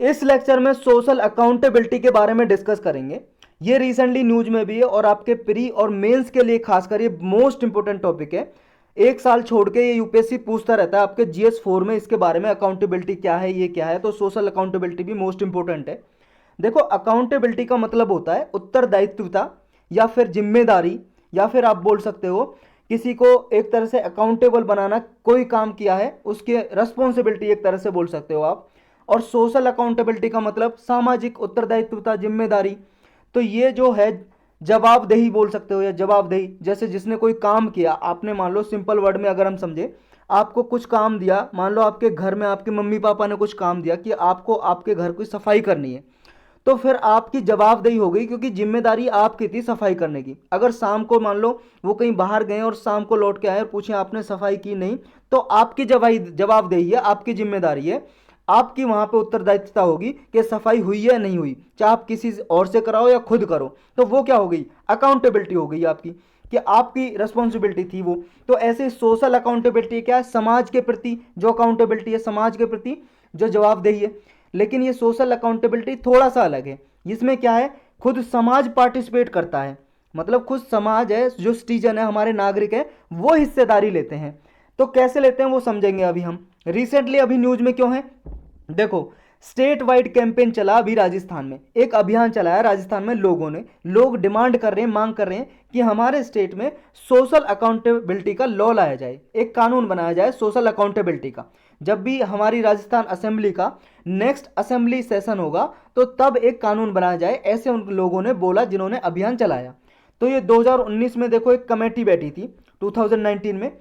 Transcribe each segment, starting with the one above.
इस लेक्चर में social accountability के बारे में डिस्कस करेंगे। ये रिसेंटली न्यूज में भी है और आपके प्री और मेंस के लिए खासकर ये मोस्ट इंपोर्टेंट टॉपिक है। एक साल छोड़ के ये यूपीएससी पूछता रहता है आपके जीएस 4 में इसके बारे में, अकाउंटेबिलिटी क्या है, ये क्या है। तो सोशल अकाउंटेबिलिटी भी मोस्ट इंपोर्टेंट है। देखो, अकाउंटेबिलिटी का मतलब होता है उत्तरदायित्वता या फिर जिम्मेदारी, या फिर आप बोल सकते हो किसी को एक तरह से अकाउंटेबल बनाना, कोई काम किया है उसके रेस्पॉन्सिबिलिटी एक तरह से बोल सकते हो आप। और सोशल अकाउंटेबिलिटी का मतलब सामाजिक उत्तरदायित्वता, जिम्मेदारी। तो ये जो है जवाबदेही बोल सकते हो, या जवाबदेही, जैसे जिसने कोई काम किया, आपने मान लो सिंपल वर्ड में अगर हम समझे, आपको कुछ काम दिया, मान लो आपके घर में आपके मम्मी पापा ने कुछ काम दिया कि आपको आपके घर की सफाई करनी है, तो फिर आपकी जवाबदेही हो गई, क्योंकि जिम्मेदारी आपकी थी सफाई करने की। अगर शाम को मान लो वो कहीं बाहर गए और शाम को लौट के आए और पूछे आपने सफाई की नहीं, तो आपकी जवाबदेही है, आपकी जिम्मेदारी है, आपकी वहां पे उत्तरदायित्वता होगी कि सफाई हुई है नहीं हुई, चाहे आप किसी और से कराओ या खुद करो। तो वो क्या हो गई, अकाउंटेबिलिटी हो गई आपकी, कि आपकी रिस्पॉन्सिबिलिटी थी वो। तो ऐसे सोशल अकाउंटेबिलिटी क्या है, समाज के प्रति जो अकाउंटेबिलिटी है, समाज के प्रति जो जवाबदेही है। लेकिन ये सोशल अकाउंटेबिलिटी थोड़ा सा अलग है। इसमें क्या है, खुद समाज पार्टिसिपेट करता है, मतलब खुद समाज है, जो सिटीजन है, हमारे नागरिक है, वो हिस्सेदारी लेते हैं। तो कैसे लेते हैं वो समझेंगे अभी हम। रिसेंटली अभी न्यूज में क्यों है, देखो, स्टेट वाइड कैंपेन चला अभी राजस्थान में, एक अभियान चलाया राजस्थान में। लोग डिमांड कर रहे हैं, मांग कर रहे हैं कि हमारे स्टेट में सोशल अकाउंटेबिलिटी का लॉ लाया जाए, एक कानून बनाया जाए सोशल अकाउंटेबिलिटी का। जब भी हमारी राजस्थान असेंबली का नेक्स्ट असेंबली सेशन होगा, तो तब एक कानून बनाया जाए, ऐसे उन लोगों ने बोला जिन्होंने अभियान चलाया। तो ये 2019 में देखो एक कमेटी बैठी थी, 2019 में,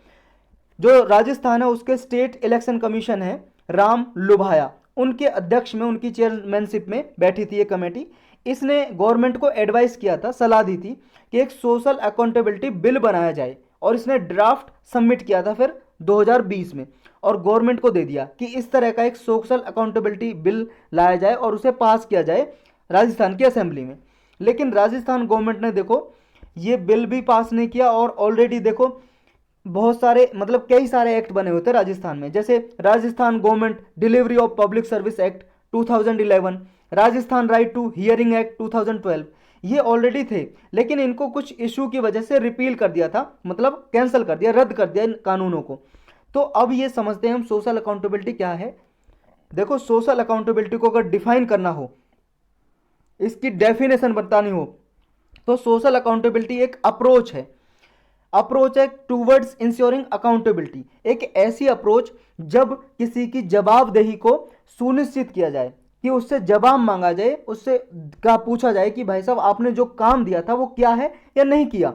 जो राजस्थान है उसके स्टेट इलेक्शन कमीशन है, राम लुभाया, उनके अध्यक्ष में, उनकी चेयरमैनशिप में बैठी थी ये कमेटी। इसने गवर्नमेंट को एडवाइस किया था, सलाह दी थी कि एक सोशल अकाउंटेबिलिटी बिल बनाया जाए, और इसने ड्राफ्ट सबमिट किया था फिर 2020 में, और गवर्नमेंट को दे दिया कि इस तरह का एक सोशल अकाउंटेबिलिटी बिल लाया जाए और उसे पास किया जाए राजस्थान की असेंबली में। लेकिन राजस्थान गवर्नमेंट ने देखो ये बिल भी पास नहीं किया, और ऑलरेडी देखो बहुत सारे, मतलब कई सारे एक्ट बने हुए थे राजस्थान में, जैसे Rajasthan government delivery of public service act 2011, Rajasthan right to hearing act 2012, ये ऑलरेडी थे। लेकिन इनको कुछ इशू की वजह से रिपील कर दिया था, मतलब कैंसिल कर दिया, रद्द कर दिया इन कानूनों को। तो अब ये समझते हैं हम सोशल अकाउंटेबिलिटी क्या है। देखो, सोशल अकाउंटेबिलिटी को अगर डिफाइन करना हो, इसकी डेफिनेशन बतानी हो, तो सोशल अकाउंटेबिलिटी एक अप्रोच है टूवर्ड्स इंश्योरिंग अकाउंटेबिलिटी। एक ऐसी अप्रोच जब किसी की जवाबदेही को सुनिश्चित किया जाए, कि उससे जवाब मांगा जाए, उससे का पूछा जाए कि भाई साहब आपने जो काम दिया था वो क्या है या नहीं किया।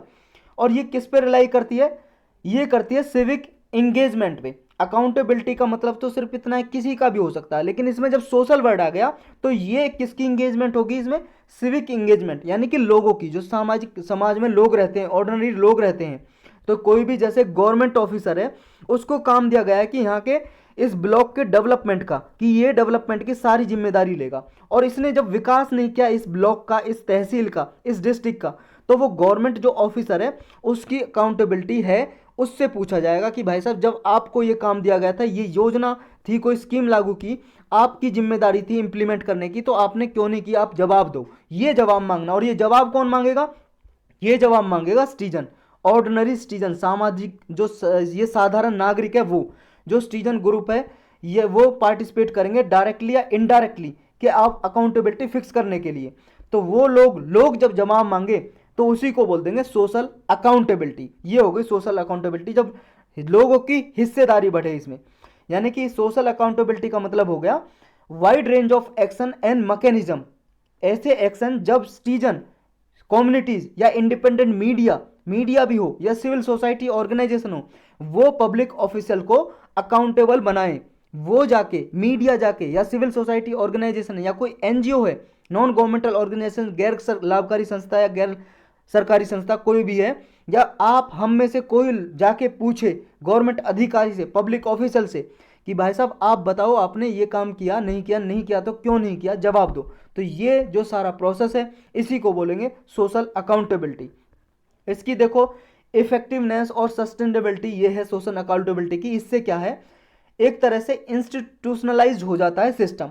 और ये किस पे रिलाई करती है, ये करती है सिविक इंगेजमेंट पे। अकाउंटेबिलिटी का मतलब तो सिर्फ इतना है, किसी का भी हो सकता है, लेकिन इसमें जब सोशल वर्ड आ गया तो ये किसकी इंगेजमेंट होगी, इसमें सिविक इंगेजमेंट, यानी कि लोगों की, जो सामाजिक समाज में लोग रहते हैं, ऑर्डिनरी लोग रहते हैं। तो कोई भी जैसे गवर्नमेंट ऑफिसर है, उसको काम दिया गया है कि यहाँ के इस ब्लॉक के डेवलपमेंट का, कि ये डेवलपमेंट की सारी जिम्मेदारी लेगा, और इसने जब विकास नहीं किया इस ब्लॉक का, इस तहसील का, इस डिस्ट्रिक्ट का, तो वो गवर्नमेंट जो ऑफिसर है उसकी अकाउंटेबिलिटी है, उससे पूछा जाएगा कि भाई साहब जब आपको ये काम दिया गया था, ये योजना थी, कोई स्कीम लागू की, आपकी जिम्मेदारी थी इंप्लीमेंट करने की, तो आपने क्यों नहीं किया, आप जवाब दो। ये जवाब मांगना, और ये जवाब कौन मांगेगा, ये जवाब मांगेगा सिटीजन, ऑर्डिनरी सिटीजन, सामाजिक जो ये साधारण नागरिक है, वो जो सिटीजन ग्रुप है, ये वो पार्टिसिपेट करेंगे डायरेक्टली या इनडायरेक्टली, कि आप अकाउंटेबिलिटी फिक्स करने के लिए। तो वो लोग जब जवाब मांगे तो उसी को बोल देंगे सोशल अकाउंटेबिलिटी। ये हो गई सोशल अकाउंटेबिलिटी, जब लोगों की हिस्सेदारी बढ़े इसमें। यानी कि सोशल अकाउंटेबिलिटी का मतलब हो गया wide range of action and mechanism, ऐसे एक्शन जब सिटीजन, कम्युनिटीज या इंडिपेंडेंट मीडिया भी हो, या सिविल सोसाइटी ऑर्गेनाइजेशन हो, वो पब्लिक ऑफिशियल को अकाउंटेबल बनाए। वो जाके मीडिया जाके, या सिविल सोसाइटी ऑर्गेनाइजेशन, या कोई एनजीओ है, नॉन गवर्नमेंटल ऑर्गेनाइजेशन, गैर लाभकारी संस्था या गैर सरकारी संस्था कोई भी है, या आप हम में से कोई जाके पूछे गवर्नमेंट अधिकारी से, पब्लिक ऑफिशियल से, कि भाई साहब आप बताओ आपने ये काम किया नहीं किया, नहीं किया तो क्यों नहीं किया, जवाब दो। तो ये जो सारा प्रोसेस है, इसी को बोलेंगे सोशल अकाउंटेबिलिटी। इसकी देखो इफेक्टिवनेस और सस्टेनेबिलिटी, ये है सोशल अकाउंटेबिलिटी की। इससे क्या है, एक तरह से इंस्टीट्यूशनलाइज्ड हो जाता है सिस्टम,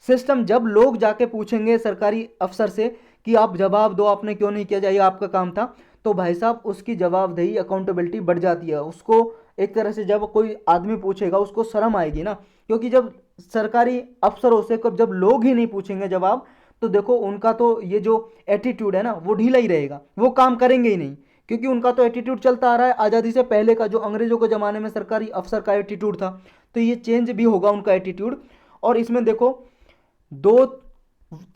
सिस्टम जब लोग जाके पूछेंगे सरकारी अफसर से कि आप जवाब दो, आपने क्यों नहीं किया, जाइए आपका काम था, तो भाई साहब उसकी जवाबदेही अकाउंटेबिलिटी बढ़ जाती है। उसको एक तरह से जब कोई आदमी पूछेगा उसको शर्म आएगी ना, क्योंकि जब सरकारी अफसरों से जब लोग ही नहीं पूछेंगे जवाब, तो देखो उनका तो ये जो एटीट्यूड है ना वो ढीला ही रहेगा, वो काम करेंगे ही नहीं, क्योंकि उनका तो एटीट्यूड चलता आ रहा है आज़ादी से पहले का, जो अंग्रेजों के ज़माने में सरकारी अफसर का एटीट्यूड था, तो ये चेंज भी होगा उनका एटीट्यूड। और इसमें देखो दो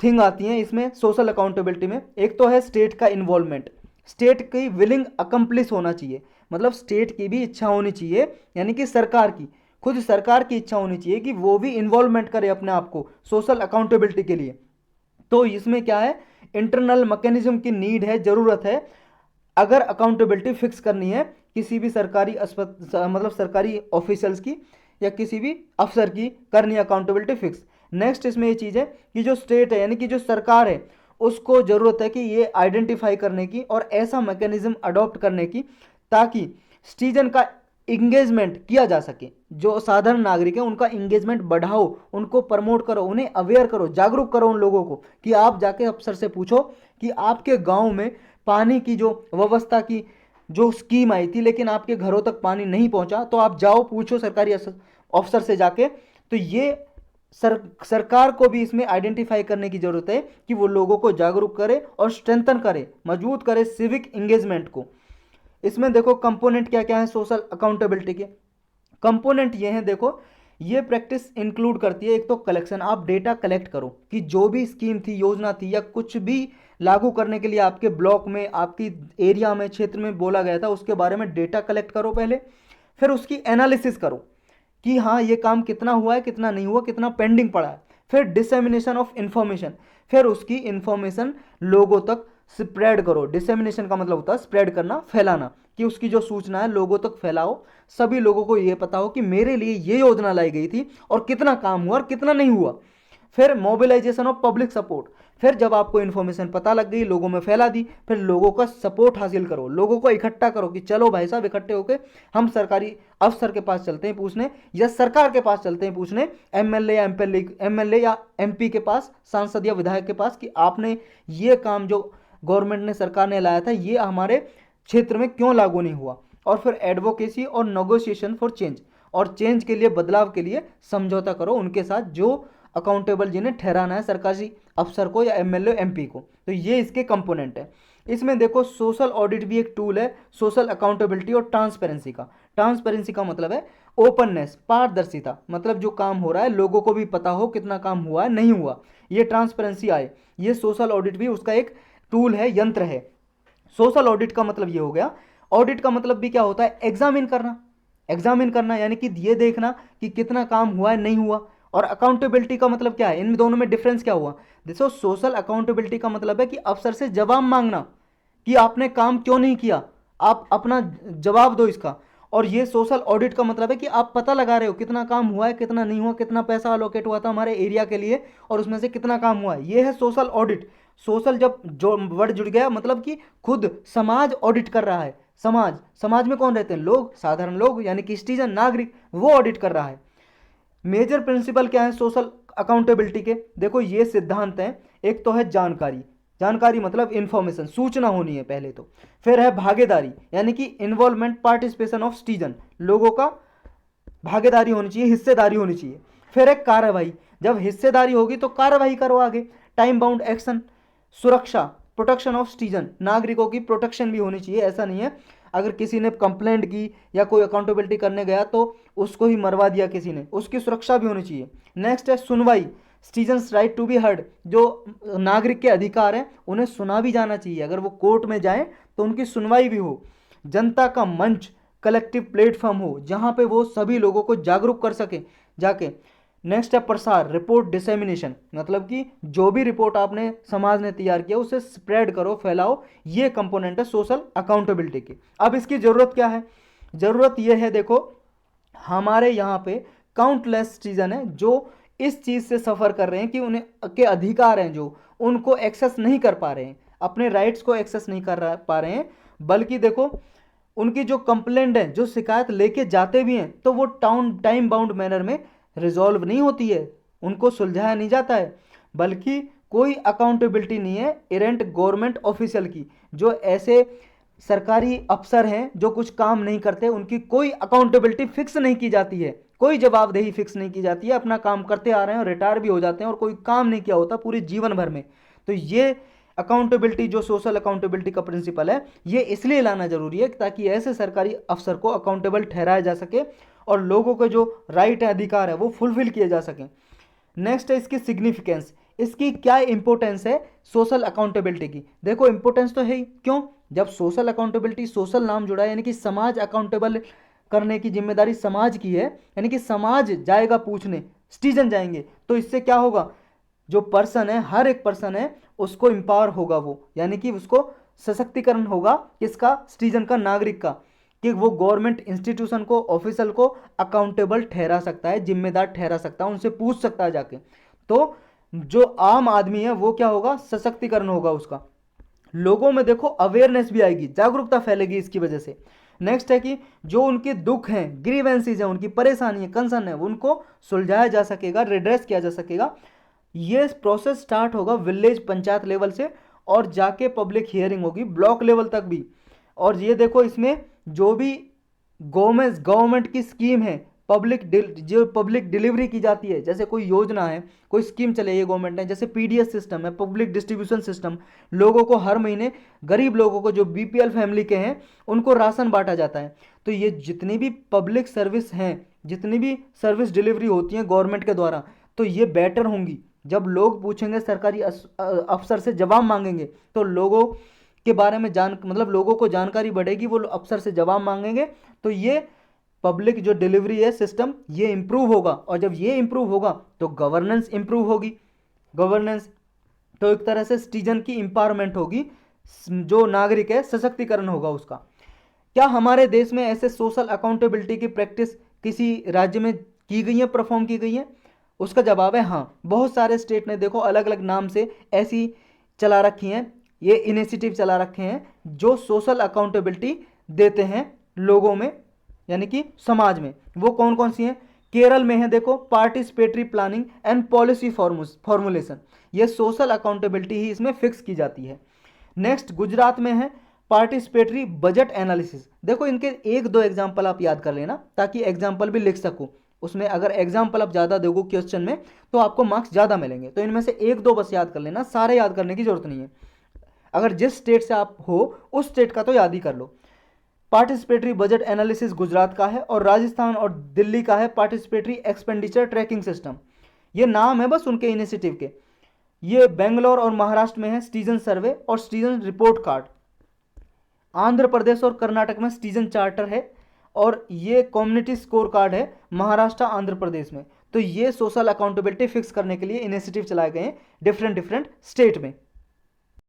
थिंग आती हैं इसमें सोशल अकाउंटेबिलिटी में। एक तो है स्टेट का इन्वॉल्वमेंट, स्टेट की विलिंग अकम्प्लिश होना चाहिए, मतलब स्टेट की भी इच्छा होनी चाहिए, यानी कि सरकार की, खुद सरकार की इच्छा होनी चाहिए कि वो भी इन्वॉल्वमेंट करे अपने आप को सोशल अकाउंटेबिलिटी के लिए। तो इसमें क्या है, इंटरनल मैकेनिज्म की नीड है, ज़रूरत है, अगर अकाउंटेबिलिटी फिक्स करनी है किसी भी सरकारी मतलब सरकारी ऑफिशियल्स की या किसी भी अफसर की, करनी है अकाउंटेबिलिटी फिक्स। नेक्स्ट इसमें ये चीज़ है कि जो स्टेट है यानी कि जो सरकार है उसको ज़रूरत है कि ये आइडेंटिफाई करने की और ऐसा मैकेनिज्म अडॉप्ट करने की ताकि सिटीजन का इंगेजमेंट किया जा सके, जो साधारण नागरिक है उनका इंगेजमेंट बढ़ाओ, उनको प्रमोट करो, उन्हें अवेयर करो, जागरूक करो उन लोगों को कि आप जाके अफसर से पूछो कि आपके गांव में पानी की जो व्यवस्था की जो स्कीम आई थी लेकिन आपके घरों तक पानी नहीं पहुंचा, तो आप जाओ पूछो सरकारी अफसर से जाके। तो ये सरकार को भी इसमें आइडेंटिफाई करने की जरूरत है कि वो लोगों को जागरूक करे और स्ट्रेंथन करे, मजबूत करे सिविक इंगेजमेंट को। इसमें देखो कंपोनेंट क्या क्या है सोशल अकाउंटेबिलिटी के, कंपोनेंट ये हैं देखो, ये प्रैक्टिस इंक्लूड करती है एक तो कलेक्शन, आप डेटा कलेक्ट करो कि जो भी स्कीम थी, योजना थी या कुछ भी लागू करने के लिए आपके ब्लॉक में, आपकी एरिया में, क्षेत्र में बोला गया था उसके बारे में डेटा कलेक्ट करो पहले, फिर उसकी एनालिसिस करो कि हाँ ये काम कितना हुआ है, कितना नहीं हुआ, कितना पेंडिंग पड़ा है। फिर डिसेमिनेशन ऑफ इंफॉर्मेशन, फिर उसकी इंफॉर्मेशन लोगों तक स्प्रेड करो। डिसेमिनेशन का मतलब होता है स्प्रेड करना, फैलाना, कि उसकी जो सूचना है लोगों तक फैलाओ, सभी लोगों को ये पता हो कि मेरे लिए ये योजना लाई गई थी और कितना काम हुआ और कितना नहीं हुआ। फिर मोबिलाइजेशन ऑफ पब्लिक सपोर्ट, फिर जब आपको इन्फॉर्मेशन पता लग गई, लोगों में फैला दी, फिर लोगों का सपोर्ट हासिल करो, लोगों को इकट्ठा करो कि चलो भाई साहब इकट्ठे होकर हम सरकारी अफसर के पास चलते हैं पूछने, या सरकार के पास चलते हैं पूछने, एमएलए या एमपी के पास, सांसद या विधायक के पास, कि आपने ये काम जो गवर्नमेंट ने, सरकार ने लाया था, ये हमारे क्षेत्र में क्यों लागू नहीं हुआ। और फिर एडवोकेसी और नेगोशिएशन फॉर चेंज, और चेंज के लिए, बदलाव के लिए समझौता करो उनके साथ जो अकाउंटेबल जिन्हें ठहराना है सरकारी अफसर को या एमएलए एमपी को। तो ये इसके कंपोनेंट है। इसमें देखो सोशल ऑडिट भी एक टूल है सोशल अकाउंटेबिलिटी और ट्रांसपेरेंसी का। ट्रांसपेरेंसी का मतलब है ओपननेस, पारदर्शिता, मतलब जो काम हो रहा है लोगों को भी पता हो कितना काम हुआ है, नहीं हुआ, ये ट्रांसपेरेंसी आए। ये सोशल ऑडिट भी उसका एक टूल है, यंत्र है। सोशल ऑडिट का मतलब ये हो गया, ऑडिट का मतलब भी क्या होता है, एग्जामिन करना, एग्जामिन करना यानी कि ये देखना कि कितना काम हुआ है, नहीं हुआ। और अकाउंटेबिलिटी का मतलब क्या है, इन दोनों में डिफरेंस क्या हुआ। देखो सोशल अकाउंटेबिलिटी का मतलब है कि अफसर से जवाब मांगना कि आपने काम क्यों नहीं किया, आप अपना जवाब दो इसका। और ये सोशल ऑडिट का मतलब है कि आप पता लगा रहे हो कितना काम हुआ है, कितना नहीं हुआ, कितना पैसा अलोकेट हुआ था हमारे एरिया के लिए और उसमें से कितना काम हुआ है, ये है सोशल ऑडिट। सोशल जब जो वर्ड जुड़ गया मतलब कि खुद समाज ऑडिट कर रहा है, समाज, समाज में कौन रहते हैं, लोग, साधारण लोग यानी कि सिटीजन, नागरिक, वो ऑडिट कर रहा है। मेजर प्रिंसिपल क्या है सोशल अकाउंटेबिलिटी के, देखो ये सिद्धांत हैं। एक तो है जानकारी, जानकारी मतलब इंफॉर्मेशन, सूचना होनी है पहले तो। फिर है भागीदारी यानी कि इन्वॉल्वमेंट, पार्टिसिपेशन ऑफ सिटीजन, लोगों का भागीदारी होनी चाहिए, हिस्सेदारी होनी चाहिए। फिर है कार्रवाई, जब हिस्सेदारी होगी तो कार्रवाई करो आगे। टाइम बाउंड एक्शन, सुरक्षा, प्रोटेक्शन ऑफ सिटीजन, नागरिकों की प्रोटेक्शन भी होनी चाहिए। ऐसा नहीं है अगर किसी ने कंप्लेंट की या कोई अकाउंटेबिलिटी करने गया तो उसको ही मरवा दिया किसी ने, उसकी सुरक्षा भी होनी चाहिए। नेक्स्ट है सुनवाई, citizens right to be heard, जो नागरिक के अधिकार हैं उन्हें सुना भी जाना चाहिए, अगर वो कोर्ट में जाएं तो उनकी सुनवाई भी हो। जनता का मंच, कलेक्टिव प्लेटफॉर्म हो जहां पे वो सभी लोगों को जागरूक कर सके जाके। नेक्स्ट है प्रसार, रिपोर्ट डिसेमिनेशन, मतलब कि जो भी रिपोर्ट आपने समाज ने तैयार किया उसे स्प्रेड करो, फैलाओ। ये कंपोनेंट है सोशल अकाउंटेबिलिटी की। अब इसकी ज़रूरत क्या है, ज़रूरत ये है देखो हमारे यहाँ पे काउंटलेस सिटीजन है जो इस चीज़ से सफ़र कर रहे हैं कि उन्हें के अधिकार हैं जो उनको एक्सेस नहीं कर पा रहे हैं, अपने राइट्स को एक्सेस नहीं कर पा रहे हैं। बल्कि देखो उनकी जो कंप्लेंट है, जो शिकायत लेके जाते भी हैं तो वो टाइम बाउंड मैनर में रिजॉल्व नहीं होती है, उनको सुलझाया नहीं जाता है, बल्कि कोई अकाउंटेबिलिटी नहीं है एरेंट गवर्नमेंट ऑफिशियल की। जो ऐसे सरकारी अफसर हैं जो कुछ काम नहीं करते, उनकी कोई अकाउंटेबिलिटी फिक्स नहीं की जाती है, कोई जवाबदेही फिक्स नहीं की जाती है, अपना काम करते आ रहे हैं और रिटायर भी हो जाते हैं और कोई काम नहीं किया होता पूरे जीवन भर में। तो ये अकाउंटेबिलिटी जो सोशल अकाउंटेबिलिटी का प्रिंसिपल है, ये इसलिए लाना जरूरी है ताकि ऐसे सरकारी अफसर को अकाउंटेबल ठहराया जा सके और लोगों के जो राइट है, अधिकार है, वो फुलफिल किए जा सकें। नेक्स्ट है इसकी सिग्निफिकेंस, इसकी क्या इंपॉर्टेंस है सोशल अकाउंटेबिलिटी की। देखो इंपॉर्टेंस तो है ही, क्यों? जब सोशल अकाउंटेबिलिटी, सोशल नाम जुड़ा है यानी कि समाज अकाउंटेबल करने की जिम्मेदारी समाज की है, यानी कि समाज जाएगा पूछने, सिटीजन जाएंगे, तो इससे क्या होगा, जो पर्सन है, हर एक पर्सन है, उसको एम्पावर होगा वो, यानी कि उसको सशक्तिकरण होगा किसका, सिटीजन का, नागरिक का, कि वो गवर्नमेंट इंस्टीट्यूशन को, ऑफिसर को अकाउंटेबल ठहरा सकता है, जिम्मेदार ठहरा सकता है, उनसे पूछ सकता है जाके। तो जो आम आदमी है वो क्या होगा, सशक्तिकरण होगा उसका, लोगों में देखो अवेयरनेस भी आएगी, जागरूकता फैलेगी इसकी वजह से। नेक्स्ट है कि जो उनके दुख हैं, ग्रीवेंसीज हैं, उनकी परेशानी है, कंसर्न है, उनको सुलझाया जा सकेगा, रिड्रेस किया जा सकेगा। ये प्रोसेस स्टार्ट होगा विलेज पंचायत लेवल से और जाके पब्लिक हियरिंग होगी ब्लॉक लेवल तक भी। और ये देखो इसमें जो भी गवर्नमेंट की स्कीम है, जो पब्लिक डिलीवरी की जाती है, जैसे कोई योजना है, कोई स्कीम चलाई है गवर्नमेंट ने, जैसे पीडीएस सिस्टम है, पब्लिक डिस्ट्रीब्यूशन सिस्टम, लोगों को हर महीने, गरीब लोगों को जो बीपीएल फैमिली के हैं उनको राशन बांटा जाता है। तो ये जितनी भी पब्लिक सर्विस हैं, जितनी भी सर्विस डिलीवरी होती हैं गवर्नमेंट के द्वारा, तो ये बेटर होंगी। जब लोग पूछेंगे, सरकारी अफसर से जवाब मांगेंगे, तो लोगों के बारे में मतलब लोगों को जानकारी बढ़ेगी, वो अफसर से जवाब मांगेंगे, तो ये पब्लिक जो डिलीवरी है सिस्टम, ये इंप्रूव होगा। और जब ये इंप्रूव होगा तो गवर्नेंस इंप्रूव होगी, गवर्नेंस, तो एक तरह से सिटीजन की इंपावरमेंट होगी, जो नागरिक है सशक्तिकरण होगा उसका। क्या हमारे देश में ऐसे सोशल अकाउंटेबिलिटी की प्रैक्टिस किसी राज्य में की गई है, परफॉर्म की गई है? उसका जवाब है हाँ, बहुत सारे स्टेट ने देखो अलग अलग नाम से ऐसी चला रखी हैं, ये इनिशिएटिव चला रखे हैं जो सोशल अकाउंटेबिलिटी देते हैं लोगों में, यानी कि समाज में। वो कौन कौन सी हैं? केरल में है देखो participatory planning and policy formulation, ये सोशल अकाउंटेबिलिटी ही इसमें फिक्स की जाती है। नेक्स्ट गुजरात में है पार्टिसिपेटरी बजट एनालिसिस। देखो इनके एक दो एग्जाम्पल आप याद कर लेना ताकि एग्जाम्पल भी लिख सको, उसमें अगर एग्जाम्पल आप ज़्यादा दोगे क्वेश्चन में तो आपको मार्क्स ज़्यादा मिलेंगे। तो इनमें से एक दो बस याद कर लेना, सारे याद करने की जरूरत नहीं है। अगर जिस स्टेट से आप हो उस स्टेट का तो याद ही कर लो। पार्टिसिपेटरी बजट एनालिसिस गुजरात का है और राजस्थान और दिल्ली का है पार्टिसिपेटरी एक्सपेंडिचर ट्रैकिंग सिस्टम। ये नाम है बस उनके इनिशिएटिव के। ये बेंगलोर और महाराष्ट्र में है सिटीजन सर्वे और citizen report card. Andhra Pradesh और कर्नाटक में सिटीजन चार्टर है और ये कम्युनिटी स्कोर कार्ड है महाराष्ट्र आंध्र प्रदेश में। तो ये सोशल अकाउंटेबिलिटी फिक्स करने के लिए इनिशिएटिव चलाए गए हैं डिफरेंट स्टेट में।